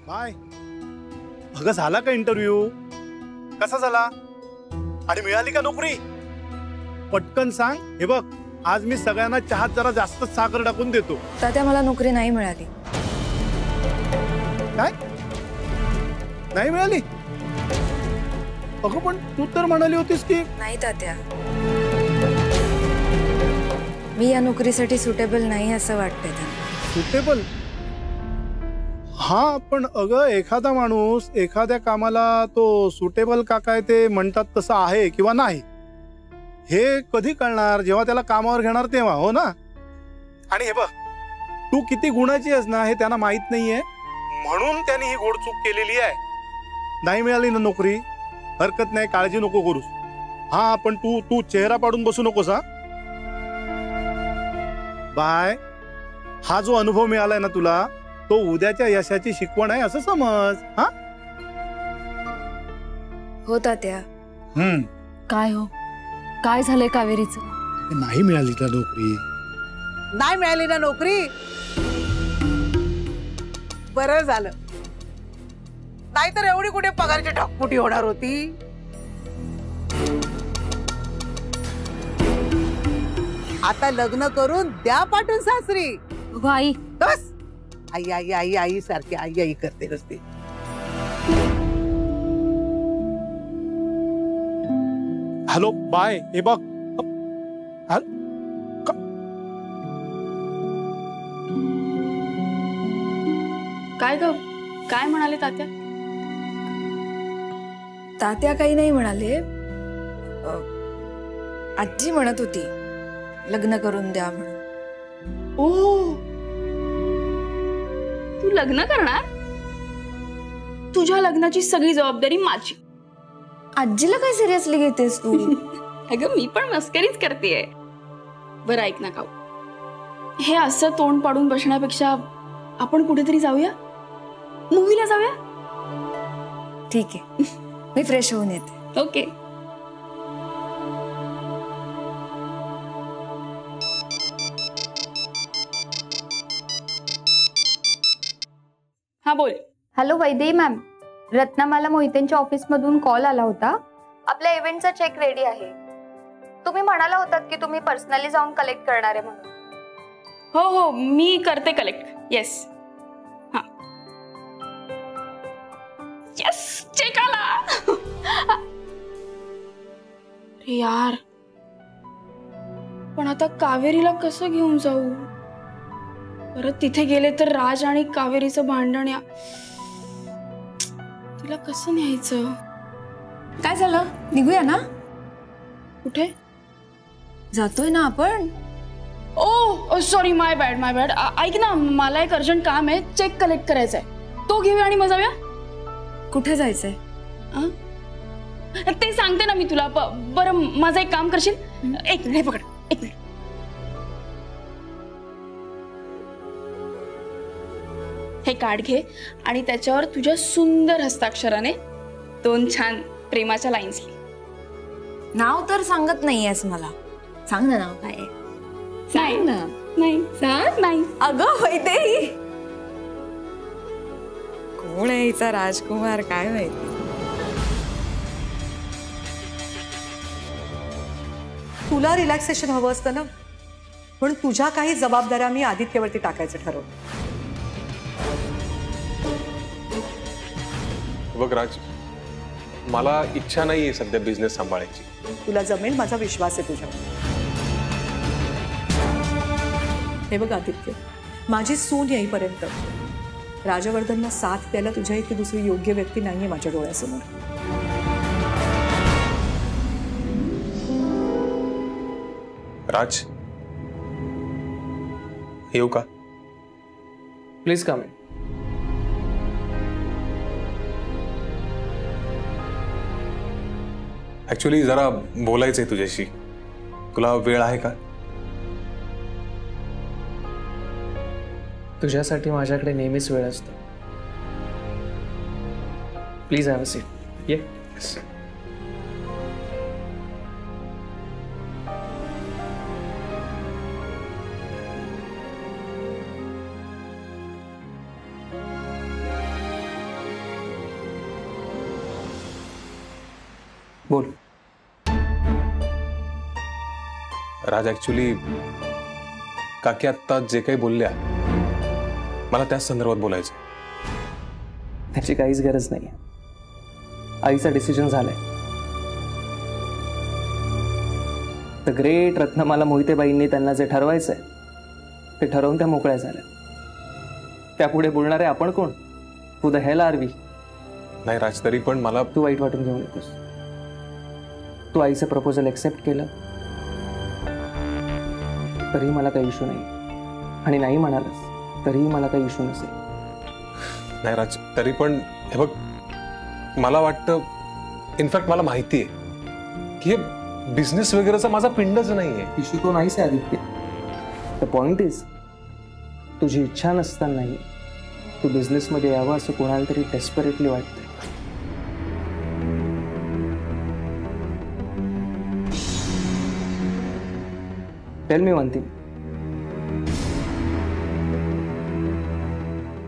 Bye. अगं झाला का इंटरव्ह्यू? कसा झाला? आणि मिळाली का नोकरी? पटकन सांग. हे बघ, आज मी सगळ्यांना चहात जरा जास्त साखर टाकून देतो. तात्या मला नोकरी नाही मिळाली. काय नाही मिळाली? अगं पण तू तर म्हणाली होतीस की. नाही तात्या, मी या नोकरीसाठी सुटेबल नाही असं वाटतंय त्यांना. सुटेबल? हा, पण अगं एखादा माणूस एखाद्या कामाला तो सुटेबल का काय ते म्हणतात तसं आहे किंवा नाही हे कधी कळणार? जेव्हा त्याला कामावर घेणार तेव्हा, हो ना? आणि हे बघ, तू किती गुणाची आहेस ना हे त्यांना माहित नाहीये, म्हणून त्यांनी ही गोडचूक केलेली आहे. नाही मिळाली ना नोकरी, हरकत नाही, काळजी नको करूस. हा, पण तू तू चेहरा पाडून बसू नकोस. हा बाय. हा जो अनुभव मिळालाय ना तुला, तो उद्याच्या यशाची शिकवण आहे असं समज. हा हो तात्या. काय हो, काय झालंय कावेरीचं? नाही मिळाली ना नोकरी. नाही मिळाली ना नोकरी? बरं झालं, नाहीतर एवढी कुठे पगारची ढकपुटी होणार होती. आता लग्न करून द्या पाठवून सासरी. आई, बस. आई आई आई आई सारखी आई आई करते नसते. Hello bye. हे बघ, काय ग, काय म्हणाले तात्या? तात्या काही नाही म्हणाले. आजी म्हणत होती लग्न करून द्या म्हणून. ओ, तू लग्न करणार? तुझ्या लग्नाची सगळी जबाबदारी माझी. आजीला काय सिरियसली घेतेस तू? अगं मी पण मस्करीच करतेय. बरं ऐक ना काऊ, हे असं तोंड पाडून बसण्यापेक्षा आपण कुठेतरी जाऊया, मूवीला जाऊया. ठीक आहे, मी फ्रेश होऊन येते. ओके. हा बोल. हॅलो वैदेही मॅम, रत्नामाला मोहितेंच्या ऑफिसमधून कॉल आला होता. आपल्या इव्हेंटचा चेक रेडी आहे. तुम्ही म्हणाला होतात की तुम्ही पर्सनली जाऊन कलेक्ट करणार आहे म्हणून. हो हो, मी करते कलेक्ट. येस. हा येस, चेक आला. अरे यार, पण आता कावेरीला कसं घेऊन जाऊ? परत तिथे गेले तर राज आणि कावेरीचं भांडण, या तिला कसं न्यायचं? काय झालं? निघूया ना. कुठे जातोय ना आपण? ओ सॉरी, माय बॅड माय बॅड. ऐक ना, मला एक अर्जंट काम आहे, चेक कलेक्ट करायचा आहे, तो घेऊया आणि मग जाऊया. कुठे जायचंय? ते सांगते ना मी तुला. बरं माझं एक काम करशील? एक मिनिट पकड, एक मिनिट. हे कार्ड घे आणि त्याच्यावर तुझ्या सुंदर हस्ताक्षराने 2 छान प्रेमाच्या लाईन्स लिही. नाव तर सांगत नाहीयेस मला. सांग ना नाव काय आहे. सांग ना. नाही सांग. नाही अगं वैदेही, कोण आहे हिचा राजकुमार काय माहिती. तुला रिलॅक्सेशन हवं असतं ना, पण तुझ्या काही जबाबदाऱ्या मी आदित्यवरती टाकायचं ठरवलं. बघ राज, मला इच्छा नाहीये सध्या बिझनेस सांभाळायची. तुला जमेल, माझा विश्वास आहे तुझ्यावर. हे बघ आदित्य, माझी सून येईपर्यंत राजवर्धनला साथ द्यायला तुझ्या इथे दुसरी योग्य व्यक्ती नाहीये माझ्या डोळ्यासमोर. राज, येऊ का? Please come in. ऍक्च्युली जरा बोलायचंय तुझ्याशी. तुला वेळ आहे का? तुझ्यासाठी माझ्याकडे नेहमीच वेळ असतो. Please have a seat. ये. बोल. राज, ऍक्च्युली काकी आत्ता जे काही बोलल्या मला त्याच संदर्भात बोलायचं. त्याची काहीच गरज नाही. आईचा डिसिजन झालाय. द ग्रेट रत्नमाला मोहितेबाईंनी त्यांना जे ठरवायचंय ते ठरवून त्या मोकळ्या झाल्या. त्यापुढे बोलणारे आपण कोण? तू द हेल आर वी. नाही राज, तरी पण मला तू वाईट वाटून घेऊ नकोस. तू आईचं प्रपोजल एक्सेप्ट केलं तरीही मला काही इश्यू नाही, आणि नाही म्हणालस तरीही मला काही इश्यू नसेल. नाही राज, तरी पण हे बघ, मला वाटतं, इनफॅक्ट मला माहिती आहे की हे बिझनेस वगैरेचा माझा पिंडच नाहीये. इश्यू तो नाहीच आहे आदित्य. द पॉइंट इज, तुझी इच्छा नसतानाही तू बिझनेसमध्ये यावं असं कोणाला तरी डेस्परेटली वाटतंय. टेल मी वन थिंग,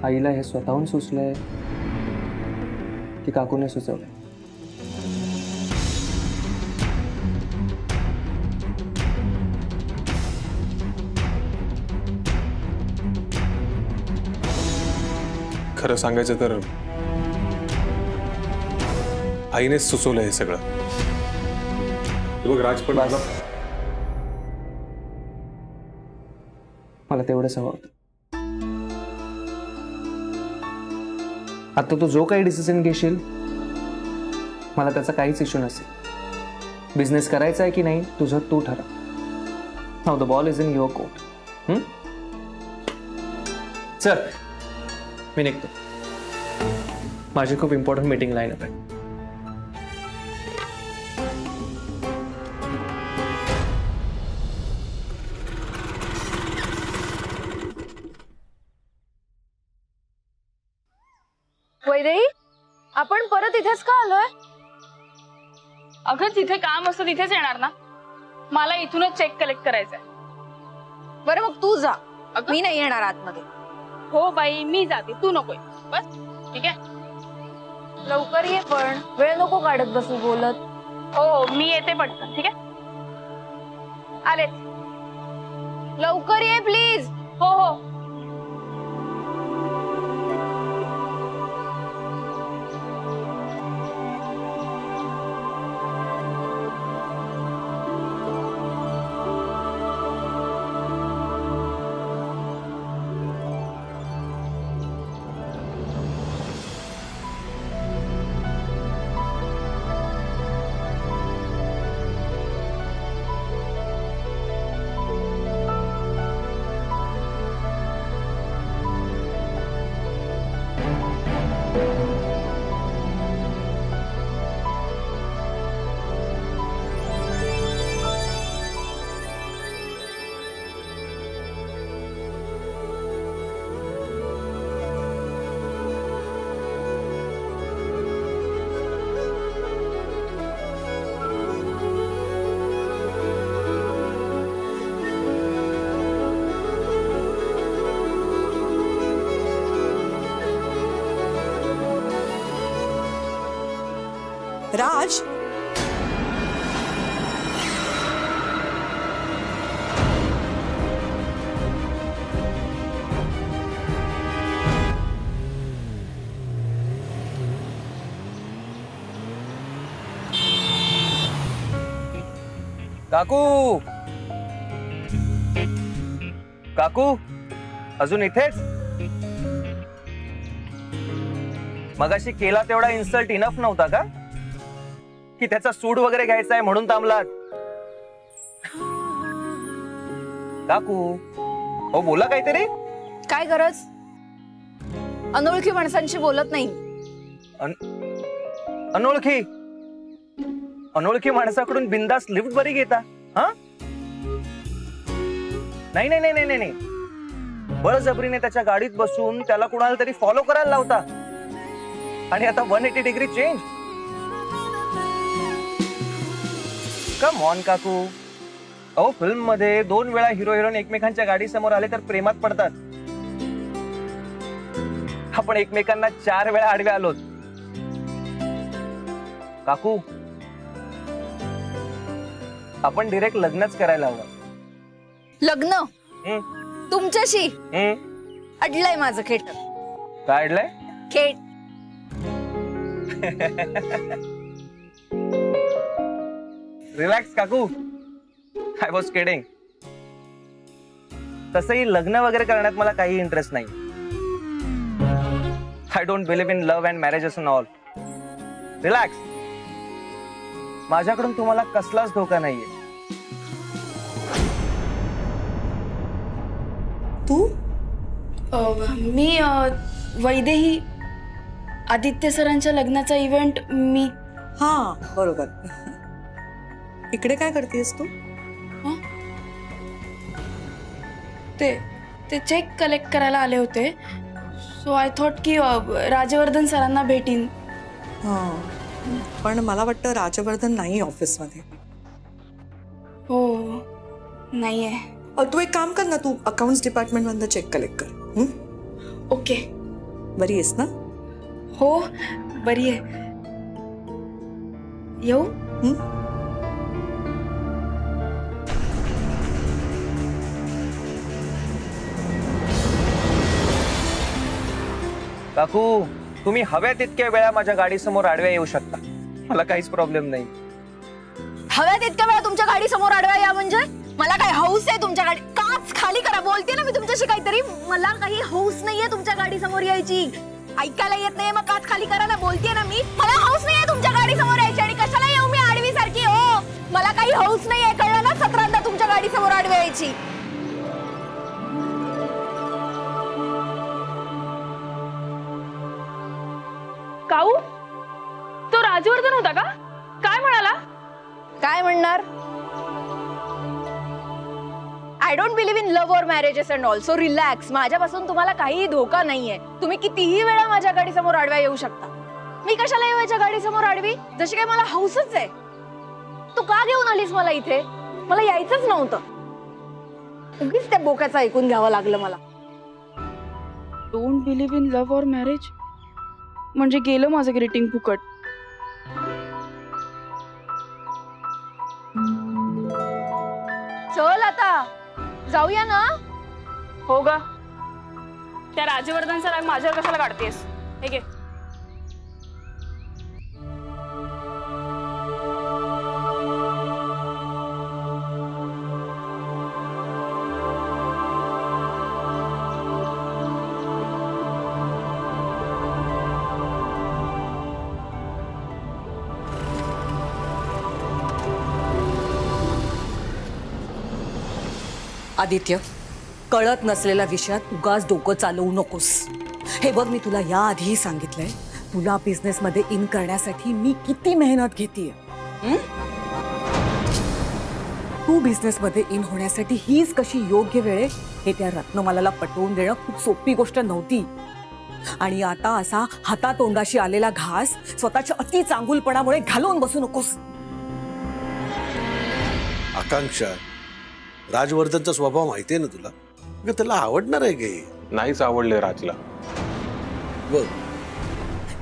आईला हे स्वतःहून सुचलंय की काकूने सुचवलंय? खरं सांगायचं तर आईनेच सुचवलं हे सगळं. बघ राज, पण मला तेवढंच हवं होतं. आता तू जो काही डिसिजन घेशील मला त्याचा काहीच इश्यू नसेल. बिझनेस करायचा आहे की नाही तुझं तू ठरव. Now the ball is in your court. चल, मी निघतो. माझी खूप इम्पॉर्टंट मीटिंग लाईन अप आहे. वैदेही, आपण परत इथेच का आलोय? अगं जिथे काम असतं तिथेच येणार ना. मला इथूनच चेक कलेक्ट करायचंय. बरं मग तू जा, मी नाही येणार आतमध्ये. हो बाई, मी जाते, तू नकोय. बस ठीक आहे. लवकर ये, पण वेळ नको काढत बसू बोलत. हो, मी येते पटकन. ठीक आहे, आलेच. लवकर ये प्लीज. हो हो. राज, काकू, काकू, अजून इथेच? मगाशी केला तेवढा इन्सल्ट इनफ नव्हता का? की त्याचा सूड वगैरे घ्यायचा आहे म्हणून थांबलात? काकू, हो बोला काहीतरी. काय गरज? अनोळखी माणसांशी बोलत नाही. अनोळखी अनोळखी माणसाकडून बिंदास लिफ्ट बरी घेता? हा, नाही नाही नाही नाही नाही, बळजबरीने त्याच्या गाडीत बसून त्याला कुणाला तरी फॉलो करायला लावता, आणि आता 180 डिग्री चेंज. कम ऑन काकू. अहो, फिल्म मध्ये 2 वेळा हिरो हिरोईन एकमेकांच्या गाडी समोर आले तर प्रेमात पडतात. आपण एकमेकांना 4 वेळा आडवे आलोत. काकू, आपण डिरेक्ट लग्नच करायला हवं. लग्न तुमच्याशी हम्म? अडलंय माझं खेट. काय अडलंय? खेट. रिलॅक्स काकू, आय वॉज किडिंग. तसंही लग्न वगैरे करण्यात मला काही इंटरेस्ट नाही. I don't believe in love and marriages and all. Relax, माझ्याकडून तुम्हाला कसलाच धोका नाहीये. तू मी वैदेही, आदित्य सरांच्या लग्नाचा इव्हेंट मी. हा बरोबर. इकडे काय करतेस तू? ते चेक कलेक्ट करायला आले होते, सो आय थॉट की राजवर्धन सरांना भेटीन. हा, पण मला वाटतं राजवर्धन नाही ऑफिसमध्ये. हो नाहीये. तू एक काम कर ना, तू अकाउंट्स डिपार्टमेंट मधनं चेक कलेक्ट कर. ओके. बरी आहेस ना? हो बरी आहे. येऊ? काकू, तुम्ही हव्या तितक्या वेळा माझ्या गाडीसमोर आडव्या येऊ शकता, मला काहीच प्रॉब्लेम नाही. हव्यात इतक्या वेळा तुमच्या गाडी समोर अडवा या म्हणजे? मला काय हौस आहे तुमच्या गाडी? काच खाली करा. बोलते ना मी तुमच्याशी काहीतरी. मला काही हौस नाहीये तुमच्या गाडी समोर यायची. ऐकायला येत नाहीये मग काच खाली करा ना. बोलते ना मी, मला हौस नाहीये तुमच्या गाडी समोर यायची. आणि कशाला येऊ मी आडवी सारखी? हो, मला काही हौस नाहीये, कळलं ना? 17दा तुमच्या गाडी समोर आडवी यायची. काऊ, तो राजवर्धन होता का? काय म्हणाला? काय म्हणणार? I don't believe in love or marriages and all, so relax. माझ्यापासून तुम्हाला काहीही धोका नाहीये. तुम्ही कितीही वेळा माझ्या गाडी समोर आडव्या येऊ शकता. मी कशाला येवायच्या गाडी समोर आडवी? जशी काय मला हौसच आहे. तू का घेऊन आलीस मला इथे? मला यायचंच नव्हतं. उगीच त्या बोक्याचं ऐकून घ्यावं लागलं मला. डोंट बिलीव्ह इन लव्ह और मॅरेज म्हणजे गेलं माझं ग्रीटिंग फुकट. चल आता जाऊया ना. हो ग, त्या राजवर्धन सर माझ्यावर कशाला काढतेस? हे घे. आदित्य, कळत नसलेल्या विषयात उगाच डोकं चालवू नकोस. हे बघ, मी तुला याआधीही सांगितलंय, तुला बिझनेसमध्ये इन करण्यासाठी मी किती मेहनत घेतेय. तू बिझनेसमध्ये इन होण्यासाठी हीच कशी योग्य वेळ हे त्या रत्नमालाला पटवून देणं खूप सोपी गोष्ट नव्हती. आणि आता असा हातातोंडाशी आलेला घास स्वतःच्या अति चांगुलपणामुळे घालवून बसू नकोस. आकांक्षा, राजवर्धनचा स्वभाव माहितीये ना तुला? त्याला आवडणार आहे गे? नाहीच आवडले राजला.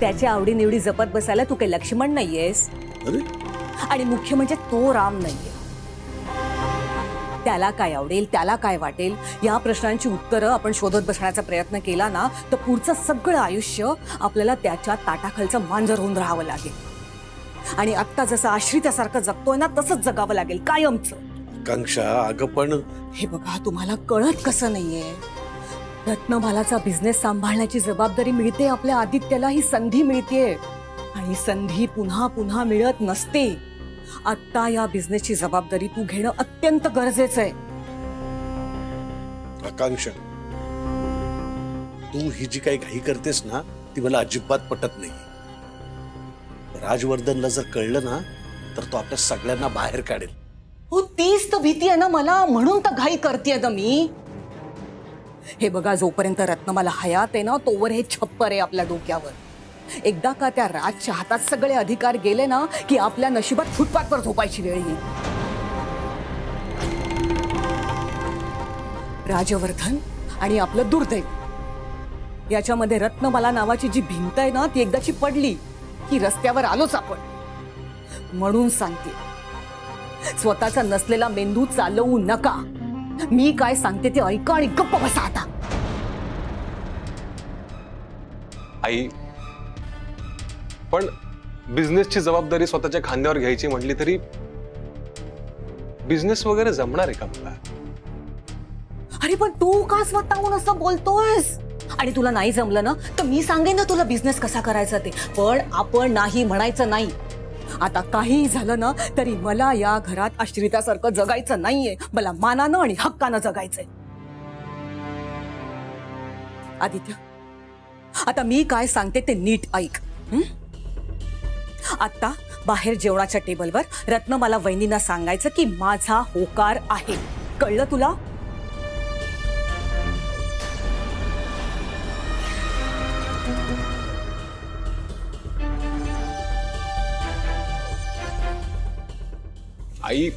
त्याच्या आवडीनिवडी जपत बसायला तू काही लक्ष्मण नाहीयेस. आणि मुख्य म्हणजे तो राम नाहीये. त्याला काय आवडेल, त्याला काय वाटेल या प्रश्नांची उत्तरं आपण शोधत बसण्याचा प्रयत्न केला ना तर पुढचं सगळं आयुष्य आपल्याला त्याच्या ताटाखालचं मांजर होऊन राहावं लागेल. आणि आत्ता जसं आश्रितासारखं जगतोय ना तसंच जगावं लागेल कायमचं. आकांक्षा, अगं पण हे बघा, तुम्हाला कळत कसं नाहीये, रत्नमालाचा बिझनेस सांभाळण्याची जबाबदारी मिळते आपल्या आदित्यला. ही संधी मिळतेय आणि संधी पुन्हा पुन्हा मिळत नसते. आता या बिझनेसची जबाबदारी तू घेणं अत्यंत गरजेचं आहे. आकांक्षा, तू ही जी काही घाई करतेस ना ती मला अजिबात पटत नाही. राजवर्धनला जर कळलं ना तर तो आपल्या सगळ्यांना बाहेर काढेल. हो, तीच तर भीती आहे ना मला, म्हणून तर घाई करतेय ना मी. हे बघा, जोपर्यंत रत्नमाला हयात आहे ना तोवर हे छप्पर आहे आपल्या डोक्यावर. एकदा का त्या राजच्या हातात सगळे अधिकार गेले ना की आपल्या नशिबात फुटपाथवर झोपायची वेळ येईल. राजवर्धन आणि आपलं दुर्दैव याच्यामध्ये रत्नमाला नावाची जी भिंत आहे ना ती एकदाची पडली की रस्त्यावर आलोच आपण. म्हणून सांगते, स्वतःचा नसलेला मेंदू चालवू नका. मी काय सांगते ते ऐका आणि गप्प बसा आता. आई, पण बिझनेसची जबाबदारी स्वतःच्या खांद्यावर घ्यायची म्हटली तरी बिझनेस वगैरे जमणार आहे का मला? अरे पण तू का स्वतःहून असं बोलतोयस? आणि तुला नाही जमलं ना तर मी सांगेन ना तुला बिझनेस कसा करायचा ते. पण आपण नाही म्हणायचं नाही. आता काही झालं ना तरी मला या घरात आश्रितासारखं जगायचं नाहीये. मला मानानं आणि हक्कानं जगायचंय. आदित्य, आता मी काय सांगते ते नीट ऐक. आता बाहेर जेवणाच्या टेबलवर रत्न मला वहिनींना सांगायचं की माझा होकार आहे. कळलं तुला? आई,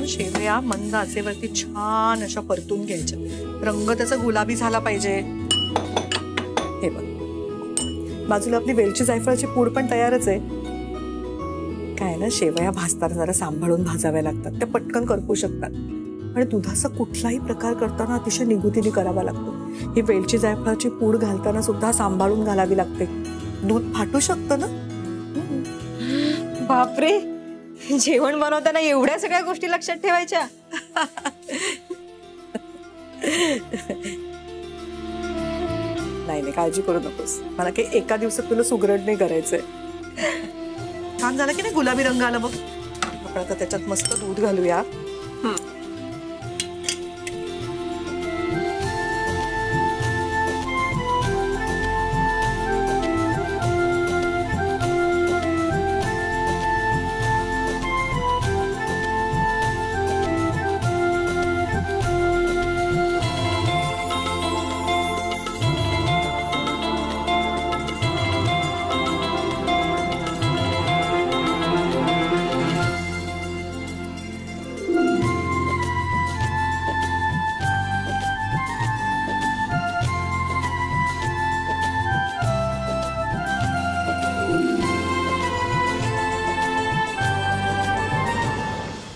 शेवया मंद आचेवरती छान अशा परतून घ्यायच्या. रंग त्याचा गुलाबी झाला पाहिजे. हे बघ, बाजूला आपली वेलची जायफळाची पूड पण तयारच आहे. काय ना, शेवया भाजताना जरा सांभाळून भाजाव्या लागतात. त्या पटकन करपू शकतात. आणि दुधाचा कुठलाही प्रकार करताना अतिशय निगुतीने करावा लागतो. ही वेलची जायफळाची पूड घालताना सुद्धा सांभाळून घालावी लागते. दूध फाटू शकतं ना. बापरे, जेवण बनवताना एवढ्या सगळ्या गोष्टी लक्षात ठेवायच्या? नाही, काळजी करू नकोस. मला काही एका दिवसात तुला सुगरण नाही करायचंय. छान झालं की नाही, गुलाबी रंग आला बघ. आपण आता त्याच्यात मस्त दूध घालूया.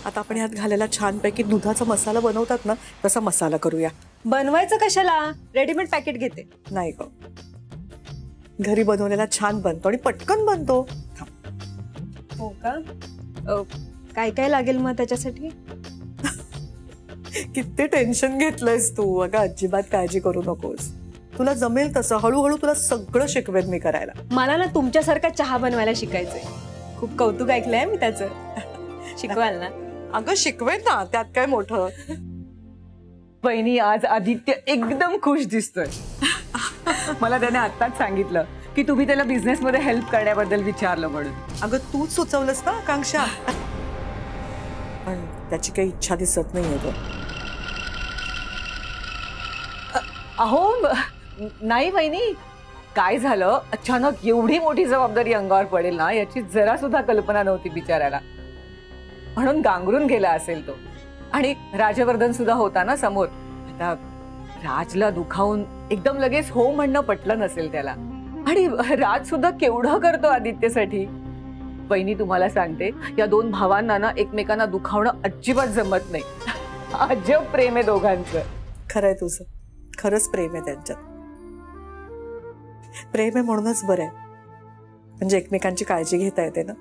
आता आपण यात घालायला छानपैकी दुधाचा मसाला बनवतात ना, तसा मसाला करूया. बनवायचं कशाला? रेडीमेड पॅकेट घेते. नाही ग, घरी बनवलेला छान बनतो आणि पटकन बनतो. हो का? काय काय लागेल मग त्याच्यासाठी? किती टेन्शन घेतलंयस तू. अगं अजिबात काळजी करू नकोस. तुला जमेल तसं हळूहळू तुला सगळं शिकवेन मी करायला. मला ना तुमच्यासारखा चहा बनवायला शिकायचंय. खूप कौतुक ऐकलंय मी त्याचं. शिकवाल ना? अगं शिकवेन ना, त्यात काय मोठं. बहिणी, आज आदित्य एकदम खुश दिसतोय. मला त्याने आत्ताच सांगितलं की तुम्ही त्याला बिझनेस मध्ये हेल्प करण्याबद्दल विचारलं म्हणून. अगं तूच सुचवलंस ना आकांक्षा. पण त्याची काही इच्छा दिसत नाहीये ग. अहो नाही बहिणी, काय झालं, अचानक एवढी मोठी जबाबदारी अंगावर पडेल ना याची जरा सुद्धा कल्पना नव्हती बिचारायला. म्हणून गांगरून गेला असेल तो. आणि राजवर्धन सुद्धा होता ना समोर. आता राजला दुखावून एकदम लगेच हो म्हणणं पटलं नसेल त्याला. आणि राज सुद्धा केवढं करतो आदित्यसाठी. बहिणी, तुम्हाला सांगते, या दोन भावांना ना एकमेकांना दुखावणं अजिबात जमत नाही. अजब प्रेम आहे दोघांचं. खरंय तुझं, खरंच प्रेम आहे त्यांच्यात. प्रेम आहे म्हणूनच बरं आहे. म्हणजे एकमेकांची काळजी घेता येते ना.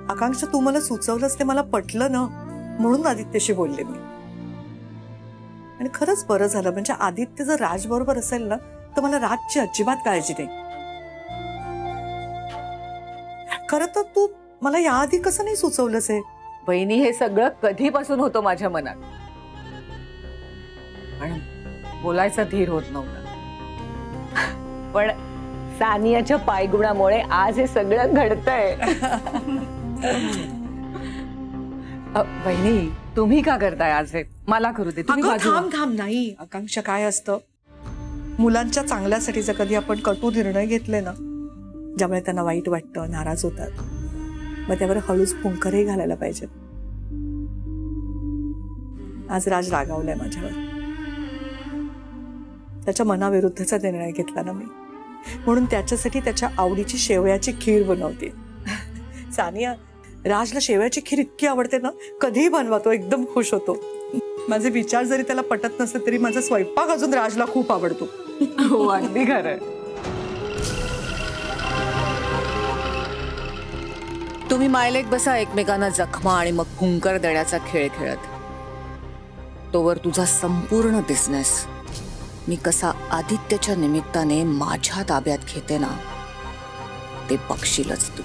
आकांक्षा, तू मला सुचवलंस ते मला पटलं ना, म्हणून आदित्यशी बोलले मी. आणि खरंच बरं झालं. म्हणजे आदित्य जर राज बरोबर असेल ना तर मला राजची अजिबात काळजी नाही. खरं तर तू मला याआधी कसं नाही सुचवलंस हे? बहिणी, हे सगळं कधीपासून होतं माझ्या मनात, पण बोलायचा धीर होत नव्हता. पण सानियाच्या पायगुणामुळे आज हे सगळं घडतंय. वहिनी तुम्ही का करताय आज हे? मला करू दे तुम्ही अगं, बाजूला. थांब नाही. आकांक्षा काय असतं, मुलांच्या चांगल्यासाठी जर कधी आपण कटू निर्णय घेतले ना, ज्यामुळे त्यांना वाईट वाटतं, नाराज होतात, मग त्यावर हळूच फुंकरही घालायला पाहिजे. आज राज रागावलाय माझ्यावर. त्याच्या मनाविरुद्धचा निर्णय घेतला ना मी, म्हणून त्याच्यासाठी त्याच्या आवडीची शेवयाची खीर बनवते. सानिया, राजला शेवयाची खीर इतकी आवडते ना, कधीही बनवा तो एकदम खुश होतो. माझे विचार जरी त्याला पटत नसले तरी माझा स्वयंपाक अजून राजला खूप आवडतो. हो अगदी खरंय. तुम्ही मायलेक बसा एकमेकांना जखमा आणि मग फुंकर देण्याचा खेळ खेळत. तोवर तुझा संपूर्ण बिझनेस मी कसा आदित्यच्या निमित्ताने माझ्या ताब्यात घेते ना, ते बघशीलच तू.